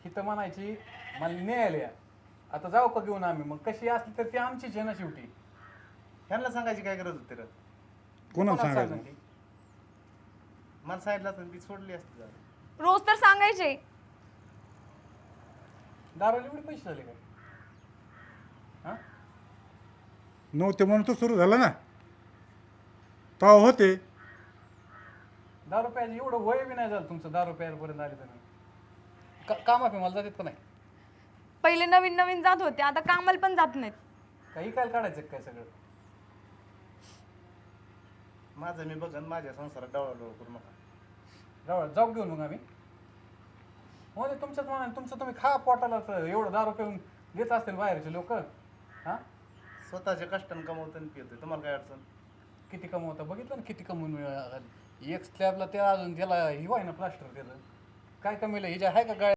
इथं म्हणायची मला न्यायला या. आता जाऊ का घेऊन आम्ही? मग कशी असली तर ती आमचीच आहे ना शेवटी. ह्यांना सांगायची काय गरज होती रे? कोणाला कोणाला सांगायचं? सांगून ती? मला सांगितलं असतं ती सोडली असती जरा. रोज तर सांगायचे. दारूला एवढे पैसे झाले काय? हा? नव्हते म्हणून तो सुरू झाला ना, तेव्हा होते. दारू प्यायचं एवढं वय बी नाही झालं तुमचं दारू प्यायपर्यंत आले तुम्ही. कामा पे मला जातात का नाही? पहिले नवीन नवीन जात होते, आता कामाला पण जात नाहीत. काही काय काढायचं काय सगळं? माझं मी बघन, माझ्या संसारात डवळा करू नका. जाऊ घेऊन मग आम्ही. हो ते तुमच्याच मनाने तुमचं तुम्ही खा पोटाला. तर एवढं दारू पिऊन देत असतील बाहेरचे लोक. हा? स्वतःच्या कष्टाने कमवतो आणि पिवतोय, तुम्हाला काय अडचण? किती कमवता बघितलं ना, किती कमवून मिळालं. एक स्लॅबला त्या अजून त्याला हिवाय ना प्लास्टर त्याचं काय कमीलं हिच्या आहे का गाड्या?